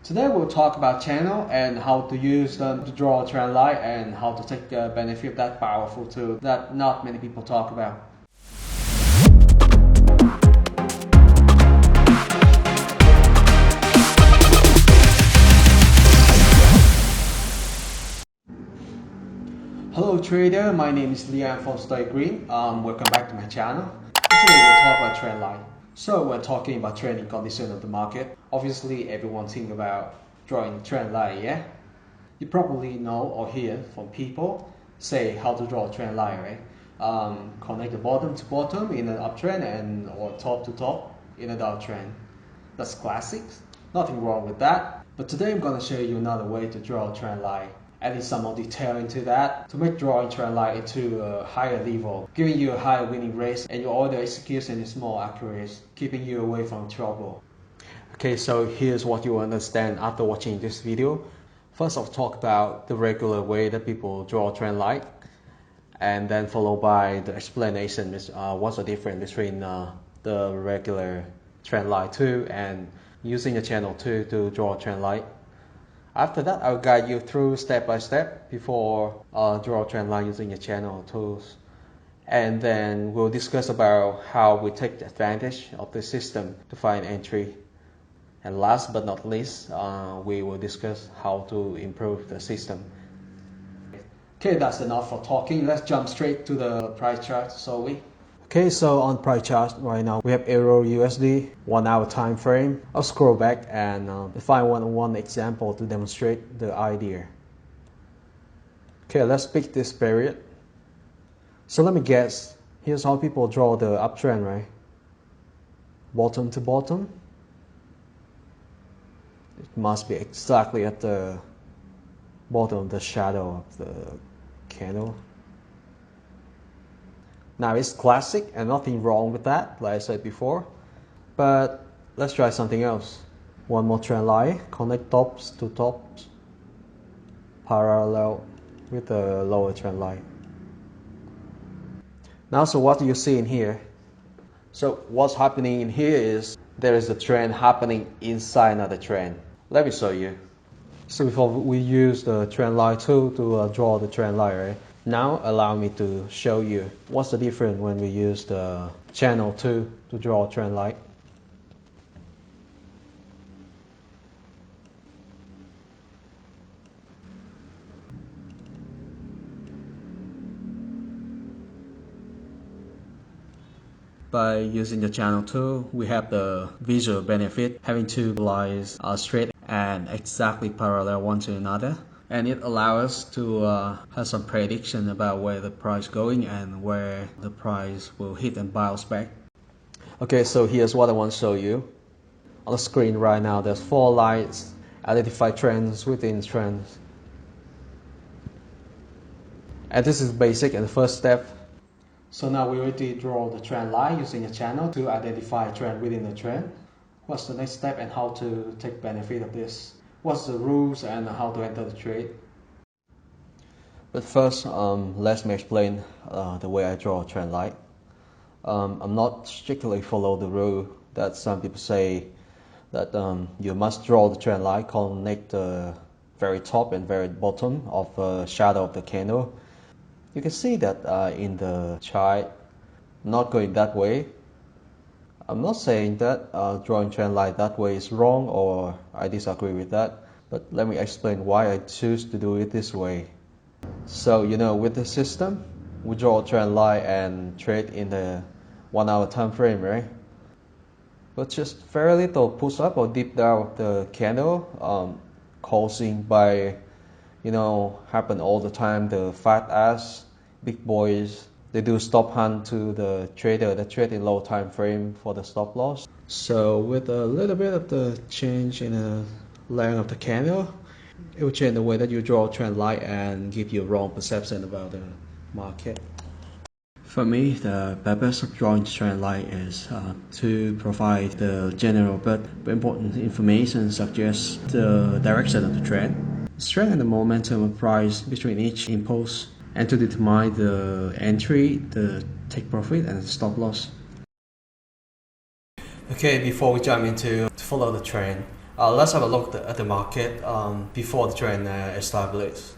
Today we'll talk about channel and how to use them to draw a trend line and how to take benefit of that powerful tool that not many people talk about. Hello trader, my name is Liam from Stay Green. Welcome back to my channel. Today we'll talk about trend line. So we're talking about trading condition of the market. Obviously everyone think about drawing trend line, yeah? You probably know or hear from people say how to draw a trend line, right? Connect the bottom to bottom in an uptrend and or top to top in a downtrend. That's classic, nothing wrong with that. But today I'm going to show you another way to draw a trend line, adding some more detail into that to make drawing trend line into a higher level, giving you a higher winning rate, and your order execution is more accurate, keeping you away from trouble. Okay, so here's what you understand after watching this video. First I'll talk about the regular way that people draw a trend line, and then followed by the explanation what's the difference between the regular trend line tool and using a channel tool to draw a trend line. After that, I'll guide you through step by step before draw a trend line using a channel tools. And then we'll discuss about how we take advantage of the system to find entry. And last but not least, we will discuss how to improve the system. Okay, that's enough for talking. Let's jump straight to the price chart, shall we? Okay, so on price chart right now we have Euro USD 1 hour time frame. I'll scroll back and find one example to demonstrate the idea. Okay, let's pick this period. So let me guess, here's how people draw the uptrend, right? Bottom to bottom. It must be exactly at the bottom of the shadow of the candle. Now it's classic and nothing wrong with that, like I said before. But let's try something else. One more trend line, connect tops to tops, parallel with the lower trend line. Now, so what do you see in here? So what's happening in here is there is a trend happening inside another trend. Let me show you. So before we use the trend line tool to draw the trend line, right? Now allow me to show you what's the difference when we use the channel tool to draw a trend line. By using the channel tool, we have the visual benefit having two lines straight and exactly parallel one to another, and it allows us to have some prediction about where the price going and where the price will hit and bounce back. Okay, so here's what I want to show you. On the screen right now there's 4 lines, identify trends within trends, and this is basic and the first step. So now we already draw the trend line using a channel to identify a trend within a trend. What's the next step and how to take benefit of this? What's the rules and how to enter the trade? But first, let me explain the way I draw a trend line. I'm not strictly follow the rule that some people say that you must draw the trend line, connect the very top and very bottom of the shadow of the candle. You can see that in the chart, not going that way. I'm not saying that drawing trend line that way is wrong or I disagree with that, but let me explain why I choose to do it this way. So with the system, we draw a trend line and trade in the 1 hour time frame, right? But just very little push up or dip down of the candle, causing by happen all the time. The fat ass big boys, they do stop hunt to the trader that trade in low time frame for the stop loss. So with a little bit of the change in the length of the candle, it will change the way that you draw a trend line and give you a wrong perception about the market. For me, the purpose of drawing trend line is to provide the general but important information such as the direction of the trend, strength and the momentum of price between each impulse, and to determine the entry, the take profit, and the stop loss. Okay, before we jump into to follow the trend, Let's have a look at the market before the trend establishes.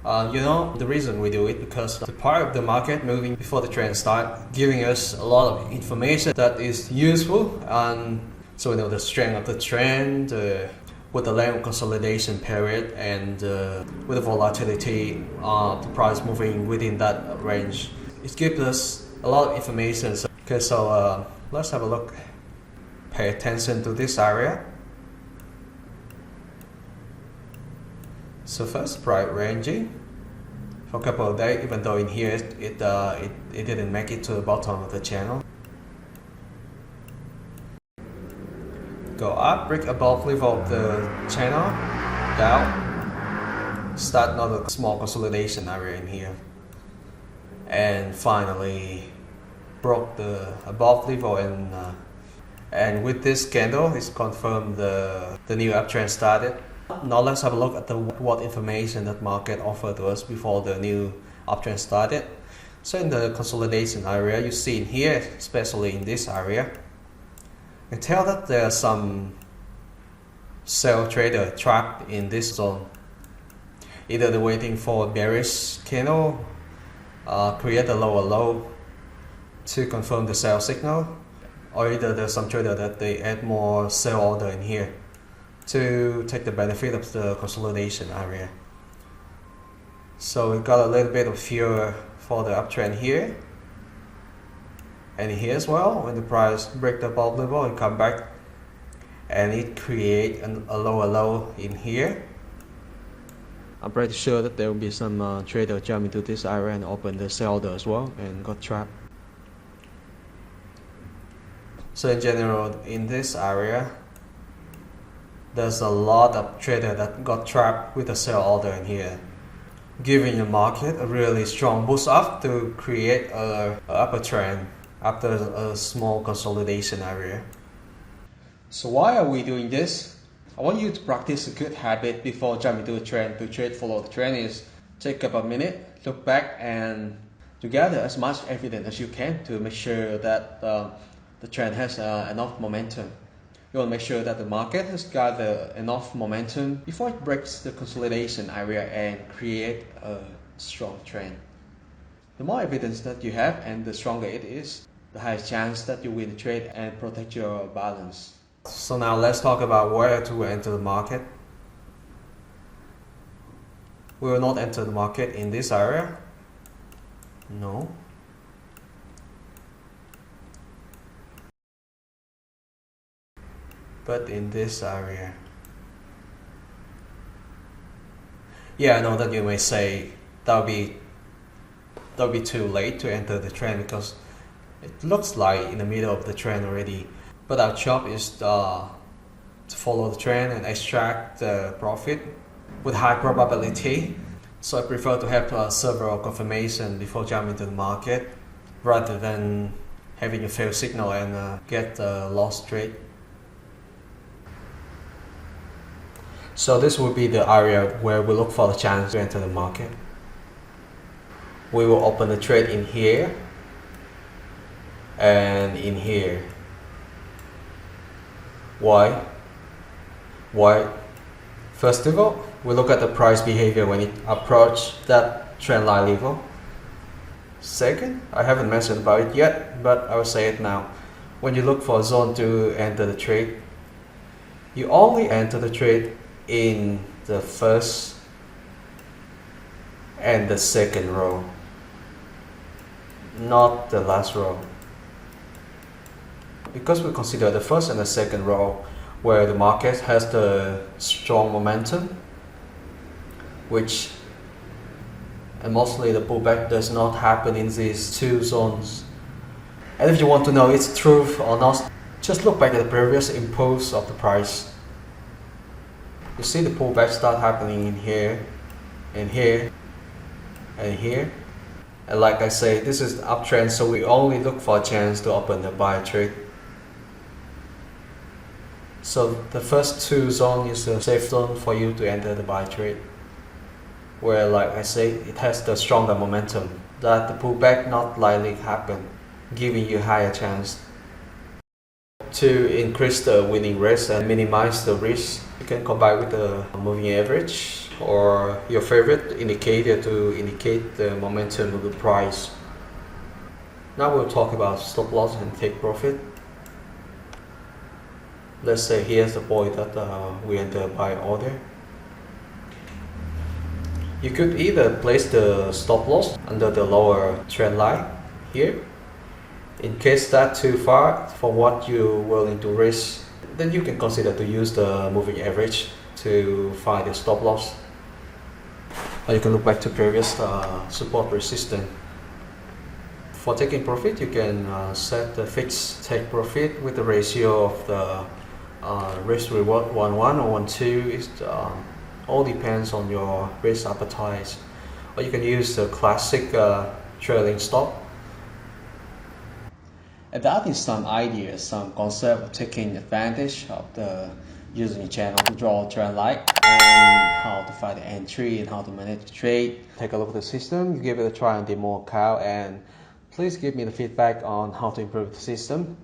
The reason we do it because the part of the market moving before the trend start giving us a lot of information that is useful, and so we know the strength of the trend with the length of consolidation period and with the volatility of the price moving within that range. It gives us a lot of information. So let's have a look. Pay attention to this area. So first, price ranging for a couple of days, even though in here it didn't make it to the bottom of the channel. Go up, break above level of the channel, down, start another small consolidation area in here, and finally broke the above level, and with this candle it's confirmed the new uptrend started. Now let's have a look at what information that market offered to us before the new uptrend started. So in the consolidation area, you see in here, especially in this area, you can tell that there are some sell trader trapped in this zone. Either they're waiting for a bearish candle, create a lower low to confirm the sell signal, or either there's some trader that they add more sell order in here to take the benefit of the consolidation area. So we got a little bit of fear for the uptrend here and here as well. When the price break the above level and come back and it create a lower low in here, I'm pretty sure that there will be some trader jump into this area and open the sell order as well and got trapped. So in general, in this area, there's a lot of trader that got trapped with a sell order in here, giving the market a really strong boost up to create a upper trend after a small consolidation area. So why are we doing this? I want you to practice a good habit before jumping to a trend. To trade follow the trend is take up a minute, look back, and to gather as much evidence as you can to make sure that the trend has enough momentum. You want to make sure that the market has gathered enough momentum before it breaks the consolidation area and create a strong trend. The more evidence that you have and the stronger it is, the higher chance that you win the trade and protect your balance. So now let's talk about where to enter the market. We will not enter the market in this area. No. But in this area. Yeah, I know that you may say that'll be too late to enter the trend because it looks like in the middle of the trend already. But our job is to follow the trend and extract the profit with high probability. So I prefer to have several confirmation before jumping into the market rather than having a failed signal and get a lost trade. So this will be the area where we look for the chance to enter the market. We will open the trade in here and in here. Why? First of all, we look at the price behavior when it approaches that trend line level. Second, I haven't mentioned about it yet, but I will say it now. When you look for a zone to enter the trade, you only enter the trade in the first and the second row, not the last row. Because we consider the first and the second row where the market has the strong momentum, and mostly the pullback does not happen in these two zones. And if you want to know its truth or not, just look back at the previous impulse of the price. You see the pullback start happening in here, and here, and here. And like I say, this is the uptrend, so we only look for a chance to open the buy trade. So the first two zones is a safe zone for you to enter the buy trade, where like I say, it has the stronger momentum that the pullback not likely happen, giving you higher chance. to increase the winning rate and minimize the risk, you can combine with the moving average or your favorite indicator to indicate the momentum of the price. Now we'll talk about stop loss and take profit. Let's say here's the point that we enter buy order. You could either place the stop loss under the lower trend line here. In case that's too far for what you're willing to risk, then you can consider to use the moving average to find the stop loss. Or you can look back to previous support resistance. For taking profit, you can set the fixed take profit with the ratio of the risk reward 1:1 or 1:2. All depends on your risk appetite. Or you can use the classic trailing stop. And that is some ideas, some concept of taking advantage of the using the channel to draw a trend line and how to find the entry and how to manage the trade. Take a look at the system, give it a try on demo account, and please give me the feedback on how to improve the system.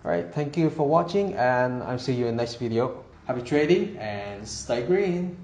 Alright, thank you for watching, and I'll see you in the next video. Happy trading and stay green!